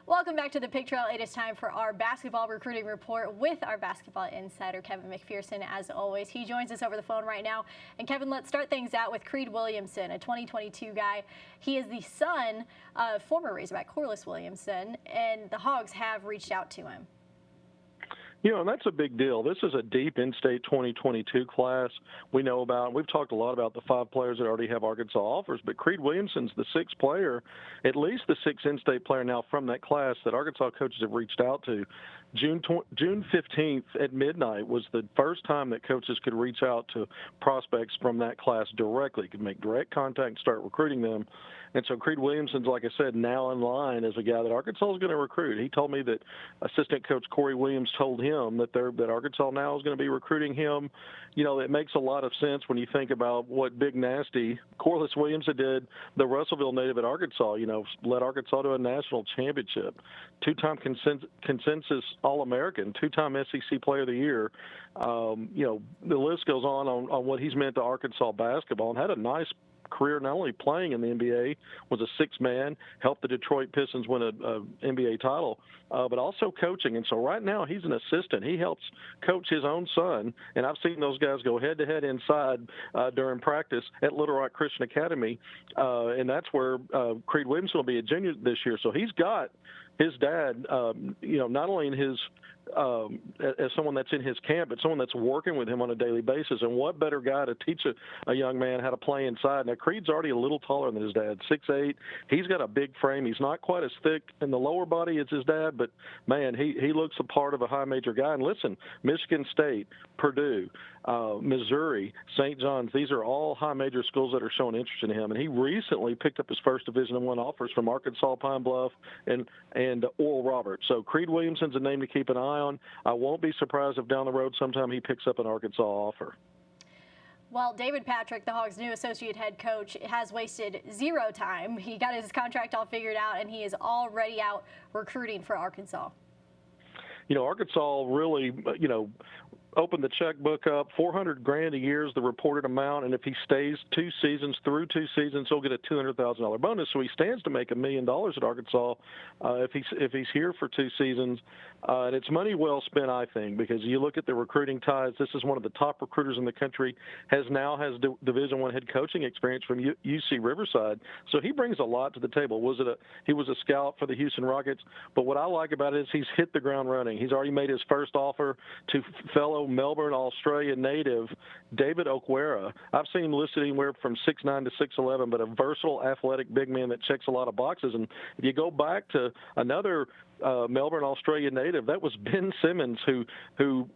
Welcome back to the Pig Trail. It is time for our basketball recruiting report with our basketball insider, Kevin McPherson, as always. He joins us over the phone right now. And Kevin, let's start things out with Crede Williamson, a 2022 guy. He is the son of former Razorback Crede Williamson, and the Hogs have reached out to him. You know, and that's a big deal. This is a deep in-state 2022 class. We know about, we've talked a lot about the 5 players that already have Arkansas offers, but Crede Williamson's the 6th player, at least the 6th in-state player now from that class that Arkansas coaches have reached out to. June 15th at midnight was the first time that coaches could reach out to prospects from that class directly, could make direct contact and start recruiting them. And so Crede Williamson's, like I said, now in line as a guy that Arkansas is going to recruit. He told me that assistant coach Corey Williams told him that Arkansas now is going to be recruiting him. You know, it makes a lot of sense when you think about what Big Nasty Crede Williamson did, the Russellville native at Arkansas. You know, led Arkansas to a national championship, 2-time consensus All-American, 2-time SEC Player of the Year. You know, the list goes on what he's meant to Arkansas basketball, and had a nice career not only playing in the NBA, was a 6th man, helped the Detroit Pistons win a NBA title, but also coaching. And so right now he's an assistant. He helps coach his own son, and I've seen those guys go head-to-head inside during practice at Little Rock Christian Academy, and that's where Crede Williamson will be a junior this year. So he's got his dad, you know, not only in his as someone that's in his camp, but someone that's working with him on a daily basis. And what better guy to teach a young man how to play inside? Now, Creed's already a little taller than his dad, 6'8". He's got a big frame. He's not quite as thick in the lower body as his dad, but, man, he looks a part of a high major guy. And listen, Michigan State, Purdue, Missouri, St. John's, these are all high major schools that are showing interest in him. And he recently picked up his first Division I offers from Arkansas, Pine Bluff, and Oral Roberts. So Crede Williamson's a name to keep an eye on. I won't be surprised if down the road sometime he picks up an Arkansas offer. Well, David Patrick, the Hogs' new associate head coach, has wasted 0 time. He got his contract all figured out, and he is already out recruiting for Arkansas. You know, Arkansas really, you know, opened the checkbook up. $400,000 a year is the reported amount, and if he stays 2 seasons, he'll get a $200,000 bonus. So he stands to make $1 million at Arkansas if he's here for 2 seasons. And it's money well spent, I think, because you look at the recruiting ties. This is one of the top recruiters in the country. Has Division I head coaching experience from UC Riverside, so he brings a lot to the table. He was a scout for the Houston Rockets, but what I like about it is he's hit the ground running. He's already made his first offer to fellow Melbourne, Australia native David Okwara. I've seen him listed anywhere from 6'9" to 6'11", but a versatile, athletic big man that checks a lot of boxes. And if you go back to another Melbourne, Australia native, that was Ben Simmons, who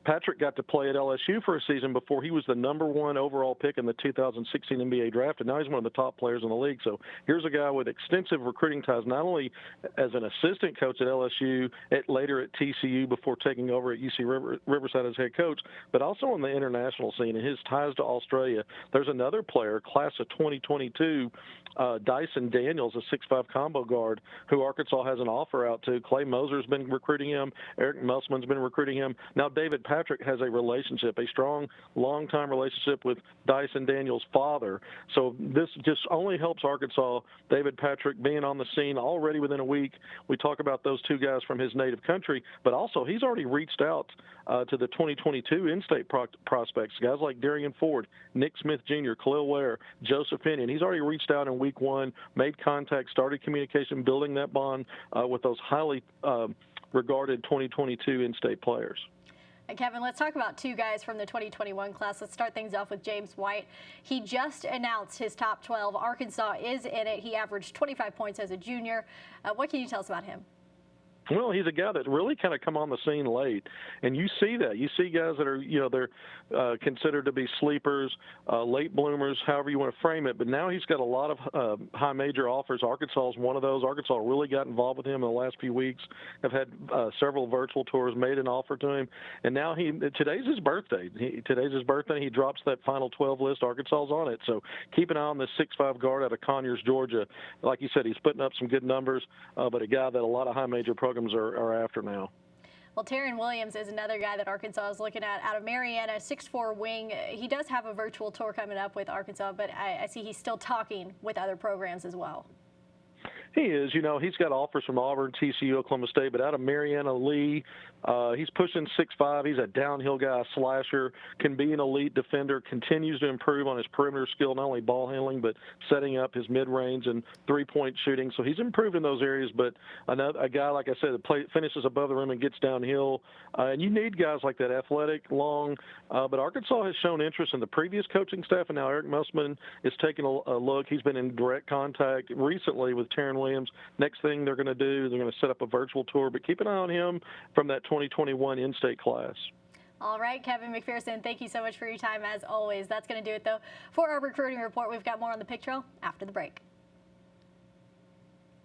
Patrick got to play at LSU for a season before he was the #1 overall pick in the 2016 NBA draft, and now he's one of the top players in the league. So here's a guy with extensive recruiting ties, not only as an assistant coach at LSU, later at TCU before taking over at UC Riverside as head coach, but also on the international scene and his ties to Australia. There's another player, class of 2022, Dyson Daniels, a 6'5" combo guard, who Arkansas has an offer out to. Clay Moser's been recruiting him. Eric Musman's been recruiting him. Now David Patrick has a strong, long-time relationship with Dyson Daniels' father. So this just only helps Arkansas. David Patrick being on the scene already within a week. We talk about those 2 guys from his native country, but also he's already reached out to the 2022 in-state prospects, guys like Darian Ford, Nick Smith Jr., Khalil Ware, Joseph Finian. He's already reached out in week 1, made contact, started communication, building that bond with those highly regarded 2022 in-state players. And Kevin, let's talk about 2 guys from the 2021 class. Let's start things off with James White. He just announced his top 12. Arkansas is in it. He averaged 25 points as a junior. What can you tell us about him? Well, he's a guy that really kind of come on the scene late, and you see that. You see guys that are, you know, they're considered to be sleepers, late bloomers, however you want to frame it. But now he's got a lot of high major offers. Arkansas is one of those. Arkansas really got involved with him in the last few weeks. Have had several virtual tours, made an offer to him, and now today's his birthday. He drops that final 12 list. Arkansas's on it. So keep an eye on this 6'5" guard out of Conyers, Georgia. Like you said, he's putting up some good numbers, but a guy that a lot of high major programs are after now. Well, Taryn Williams is another guy that Arkansas is looking at out of Mariana, 6'4" wing. He does have a virtual tour coming up with Arkansas, but I see he's still talking with other programs as well. He is. You know, he's got offers from Auburn, TCU, Oklahoma State, but out of Mariana Lee, he's pushing 6'5". He's a downhill guy, a slasher, can be an elite defender, continues to improve on his perimeter skill, not only ball handling, but setting up his mid-range and three-point shooting. So he's improved in those areas, but a guy, like I said, that finishes above the rim and gets downhill. And you need guys like that, athletic, long. But Arkansas has shown interest in the previous coaching staff, and now Eric Musselman is taking a look. He's been in direct contact recently with Taryn Williams. Next thing they're going to do, they're going to set up a virtual tour, but keep an eye on him from that 2021 in-state class. All right, Kevin McPherson, thank you so much for your time as always. That's going to do it, though, for our recruiting report. We've got more on the Pick Trail after the break.